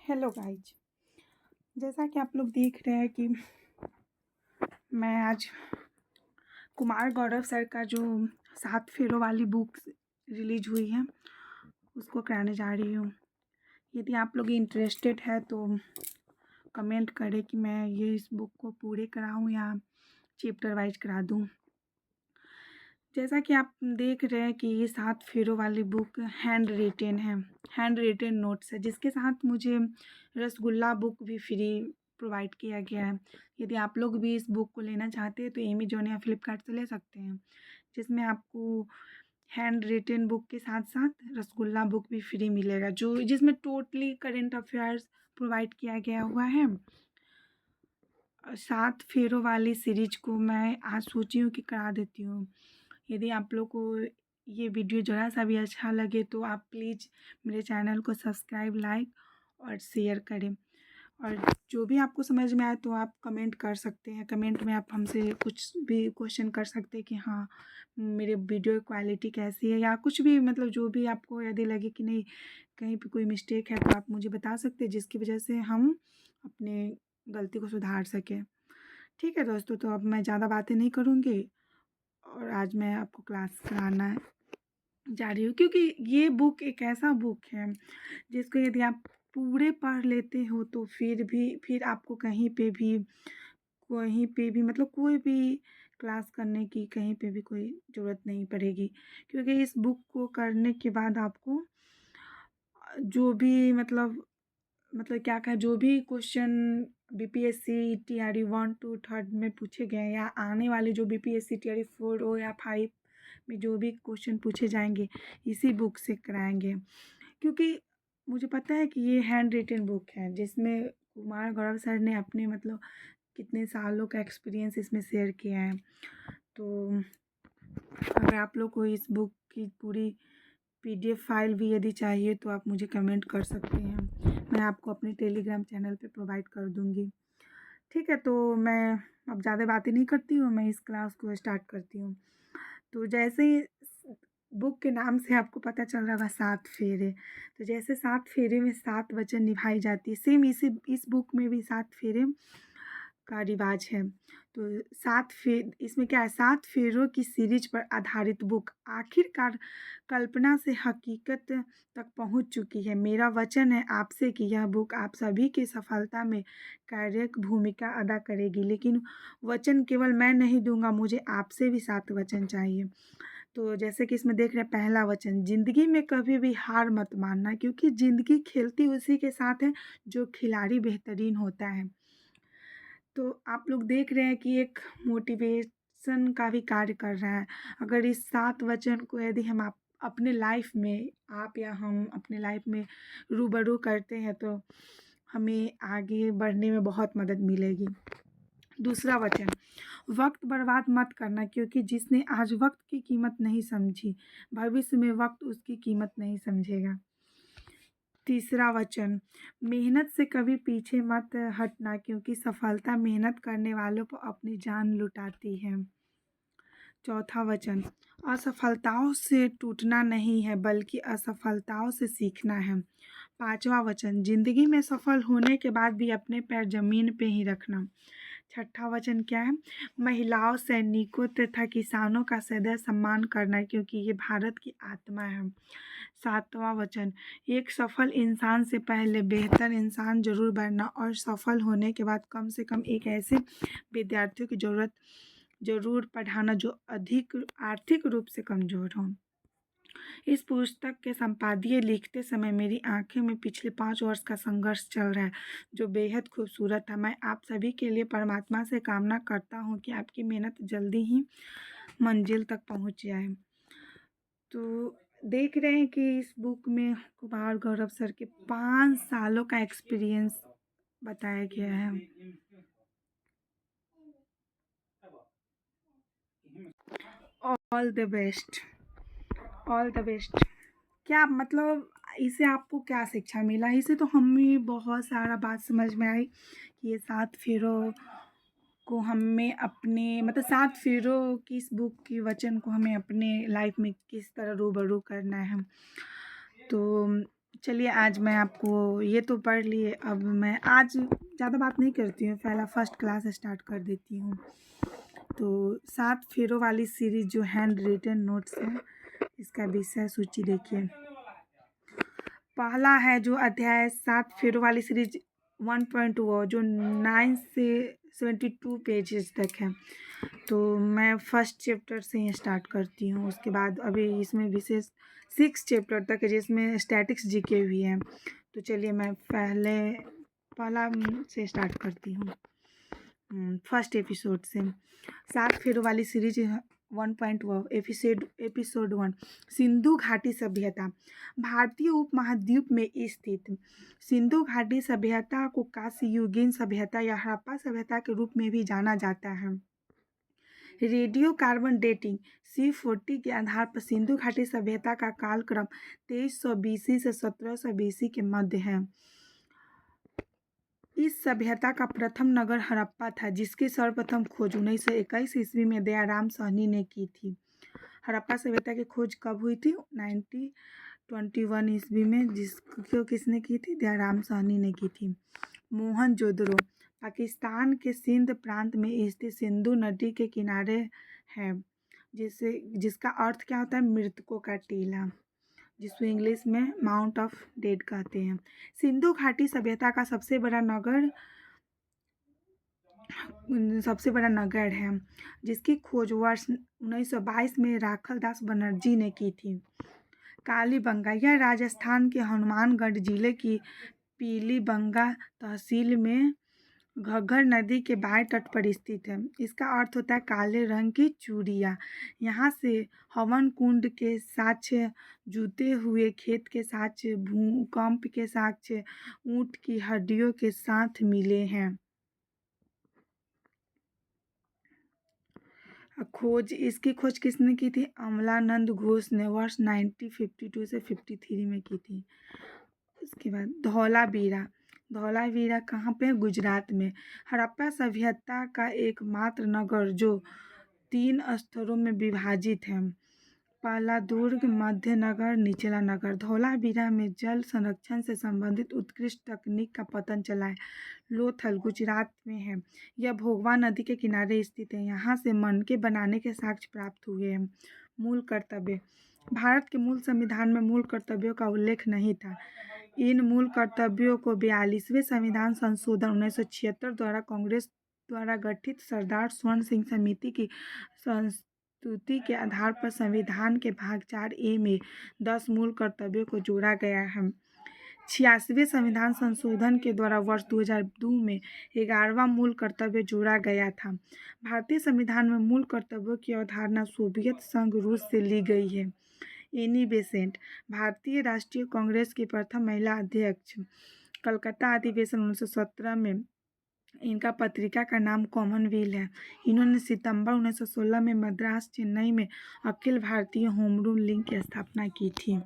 Hello guys. जैसा कि आप लोग देख रहे हैं कि मैं आज कुमार गौरव सर का जो 7 फेरों वाली बुक रिलीज हुई है उसको कराने जा रही हूँ। यदि आप लोग इंटरेस्टेड है तो कमेंट करें कि मैं ये इस बुक को पूरे कराऊँ या चैप्टर वाइज करा दूँ। जैसा कि आप देख रहे हैं कि ये 7 फेरों वाली बुक हैंड रिटेन नोट्स है, जिसके साथ मुझे रसगुल्ला बुक भी फ्री प्रोवाइड किया गया है। यदि आप लोग भी इस बुक को लेना चाहते हैं तो अमेजोन या फ्लिपकार्ट से ले सकते हैं, जिसमें आपको हैंड रिटेन बुक के साथ साथ रसगुल्ला बुक भी फ्री मिलेगा, जिसमें टोटली करेंट अफेयर्स प्रोवाइड किया गया हुआ है। 7 फेरों वाली सीरीज को मैं आज सोची हूँ कि करा देती हूँ। यदि आप लोग को ये वीडियो ज़रा सा भी अच्छा लगे तो आप प्लीज़ मेरे चैनल को सब्सक्राइब, लाइक और शेयर करें। और जो भी आपको समझ में आए तो आप कमेंट कर सकते हैं। कमेंट में आप हमसे कुछ भी क्वेश्चन कर सकते हैं कि हाँ मेरे वीडियो की क्वालिटी कैसी है, या कुछ भी मतलब जो भी आपको यदि लगे कि नहीं कहीं पे कोई मिस्टेक है तो आप मुझे बता सकते हैं, जिसकी वजह से हम अपने गलती को सुधार सकें। ठीक है दोस्तों, तो अब मैं ज़्यादा बातें नहीं करूँगी और आज मैं आपको क्लास कराना जा रही हूँ, क्योंकि ये बुक एक ऐसा बुक है जिसको यदि आप पूरे पढ़ लेते हो तो फिर आपको कहीं पे भी मतलब कोई भी क्लास करने की कहीं पे भी कोई ज़रूरत नहीं पड़ेगी, क्योंकि इस बुक को करने के बाद आपको जो भी मतलब क्या कहें, जो भी क्वेश्चन बीपीएससी टीआरई 1 to 3 में पूछे गए हैं या आने वाले जो बीपीएससी टीआरई 4 हो या 5 में जो भी क्वेश्चन पूछे जाएंगे इसी बुक से कराएंगे। क्योंकि मुझे पता है कि ये हैंड रिटन बुक है, जिसमें कुमार गौरव सर ने अपने मतलब कितने सालों का एक्सपीरियंस इसमें शेयर किया है। तो अगर आप लोग को इस बुक की पूरी पीडीएफ फाइल भी यदि चाहिए तो आप मुझे कमेंट कर सकते हैं, मैं आपको अपने टेलीग्राम चैनल पे प्रोवाइड कर दूँगी। ठीक है, तो मैं अब ज़्यादा बातें नहीं करती हूँ, मैं इस क्लास को स्टार्ट करती हूँ। तो जैसे ही बुक के नाम से आपको पता चल रहा होगा 7 फेरे, तो जैसे 7 फेरे में 7 वचन निभाई जाती है, सेम इस बुक में भी 7 फेरे का रिवाज है। तो इसमें क्या है, 7 फेरों की सीरीज पर आधारित बुक आखिरकार कल्पना से हकीकत तक पहुंच चुकी है। मेरा वचन है आपसे कि यह बुक आप सभी की सफलता में कार्यक भूमिका अदा करेगी, लेकिन वचन केवल मैं नहीं दूंगा, मुझे आपसे भी 7 वचन चाहिए। तो जैसे कि इसमें देख रहे हैं, पहला वचन, जिंदगी में कभी भी हार मत मानना, क्योंकि जिंदगी खेलती उसी के साथ है जो खिलाड़ी बेहतरीन होता है। तो आप लोग देख रहे हैं कि एक मोटिवेशन का भी कार्य कर रहा है। अगर इस 7 वचन को यदि हम आप अपने लाइफ में आप या हम अपने लाइफ में रूबरू करते हैं तो हमें आगे बढ़ने में बहुत मदद मिलेगी। दूसरा वचन, वक्त बर्बाद मत करना, क्योंकि जिसने आज वक्त की कीमत नहीं समझी भविष्य में वक्त उसकी कीमत नहीं समझेगा। तीसरा वचन, मेहनत से कभी पीछे मत हटना, क्योंकि सफलता मेहनत करने वालों को अपनी जान लुटाती है। चौथा वचन, असफलताओं से टूटना नहीं है बल्कि असफलताओं से सीखना है। पांचवा वचन, जिंदगी में सफल होने के बाद भी अपने पैर जमीन पे ही रखना। छठा वचन क्या है, महिलाओं, सैनिकों तथा किसानों का सदैव सम्मान करना, क्योंकि ये भारत की आत्मा है। सातवां वचन, एक सफल इंसान से पहले बेहतर इंसान जरूर बनना, और सफल होने के बाद कम से कम एक ऐसे विद्यार्थियों की जरूर पढ़ाना जो अधिक आर्थिक रूप से कमजोर हों। इस पुस्तक के संपादकीय लिखते समय मेरी आंखें में पिछले 5 वर्ष का संघर्ष चल रहा है, जो बेहद खूबसूरत है। मैं आप सभी के लिए परमात्मा से कामना करता हूँ कि आपकी मेहनत जल्दी ही मंजिल तक पहुँच जाए। तो देख रहे हैं कि इस बुक में कुमार गौरव सर के 5 सालों का एक्सपीरियंस बताया गया है। All the best, all the best. क्या मतलब इसे आपको क्या शिक्षा मिला? इसे तो हमें बहुत सारा बात समझ में आई कि ये 7 फेरों को हमें अपने मतलब 7 फेरों की इस बुक की वचन को हमें अपने लाइफ में किस तरह रूबरू करना है। तो चलिए आज मैं आपको ये तो पढ़ लिए, अब मैं आज ज़्यादा बात नहीं करती हूँ, पहला फर्स्ट क्लास स्टार्ट कर देती हूँ। तो 7 फेरों वाली सीरीज जो हैंड रिटन नोट्स है, इसका विषय सूची देखिए। पहला है जो अध्याय 7 फेरों वाली सीरीज 1.2 जो 9 से 72 पेजेस तक है। तो मैं फर्स्ट चैप्टर से ही स्टार्ट करती हूँ। उसके बाद अभी इसमें विशेष 6 चैप्टर तक है जिसमें स्टैटिक्स जीके भी है। तो चलिए मैं पहला से स्टार्ट करती हूँ, फर्स्ट एपिसोड से। 7 फेरों वाली सीरीज 1.1 एपिसोड 1 सिंधु घाटी सभ्यता। भारतीय उपमहाद्वीप में स्थित सिंधु घाटी सभ्यता को कांस्ययुगीन सभ्यता या हड़प्पा सभ्यता के रूप में भी जाना जाता है। रेडियो कार्बन डेटिंग C40 के आधार पर सिंधु घाटी सभ्यता का कालक्रम 2300 BC से 1700 BC के मध्य है। इस सभ्यता का प्रथम नगर हड़प्पा था, जिसकी सर्वप्रथम खोज 1921 ईस्वी में दयाराम साहनी ने की थी। हड़प्पा सभ्यता की खोज कब हुई थी? 1921 ईस्वी में, जिसको किसने की थी? दयाराम साहनी ने की थी। मोहनजोदड़ो पाकिस्तान के सिंध प्रांत में स्थित सिंधु नदी के किनारे है, जिसका अर्थ क्या होता है? मृतकों का टीला, जिसको इंग्लिश में माउंट ऑफ डेड कहते हैं। सिंधु घाटी सभ्यता का सबसे बड़ा नगर है, जिसकी खोज वर्ष 1922 में राखलदास बनर्जी ने की थी। कालीबंगा यह राजस्थान के हनुमानगढ़ जिले की पीलीबंगा तहसील में घग्गर नदी के बाएं तट पर स्थित है। इसका अर्थ होता है काले रंग की चूड़ियाँ। यहाँ से हवन कुंड के साक्ष्य, जूते हुए खेत के साक्ष्य, भूकंप के साक्ष्य, ऊँट की हड्डियों के साथ मिले हैं। इसकी खोज किसने की थी? अमलानंद घोष ने वर्ष 1952 से 53 में की थी। उसके बाद धौलावीरा कहाँ पे? गुजरात में। हड़प्पा सभ्यता का एकमात्र नगर जो 3 स्तरों में विभाजित है। पहला दुर्ग, मध्य नगर, निचला नगर। धौलावीरा में जल संरक्षण से संबंधित उत्कृष्ट तकनीक का पतन चला है। लोथल गुजरात में है। यह भोगवा नदी के किनारे स्थित है। यहाँ से मनके बनाने के साक्ष्य प्राप्त हुए हैं। मूल कर्तव्य। भारत के मूल संविधान में मूल कर्तव्यों का उल्लेख नहीं था। इन मूल कर्तव्यों को 42वें संविधान संशोधन 1976 द्वारा कांग्रेस द्वारा गठित सरदार स्वर्ण सिंह समिति की संस्तुति के आधार पर संविधान के भाग 4A में 10 मूल कर्तव्यों को जोड़ा गया है। 86वें संविधान संशोधन के द्वारा वर्ष 2002 में 11वां मूल कर्तव्य जोड़ा गया था। भारतीय संविधान में मूल कर्तव्यों की अवधारणा सोवियत संघ रूस से ली गई है। एनी बेसेंट भारतीय राष्ट्रीय कांग्रेस की प्रथम महिला अध्यक्ष। कलकत्ता अधिवेशन 1917 में इनका पत्रिका का नाम कॉमनवेल्थ है। इन्होंने सितंबर 1916 में मद्रास चेन्नई में Akhil Bharatiya home rule league की स्थापना की थी।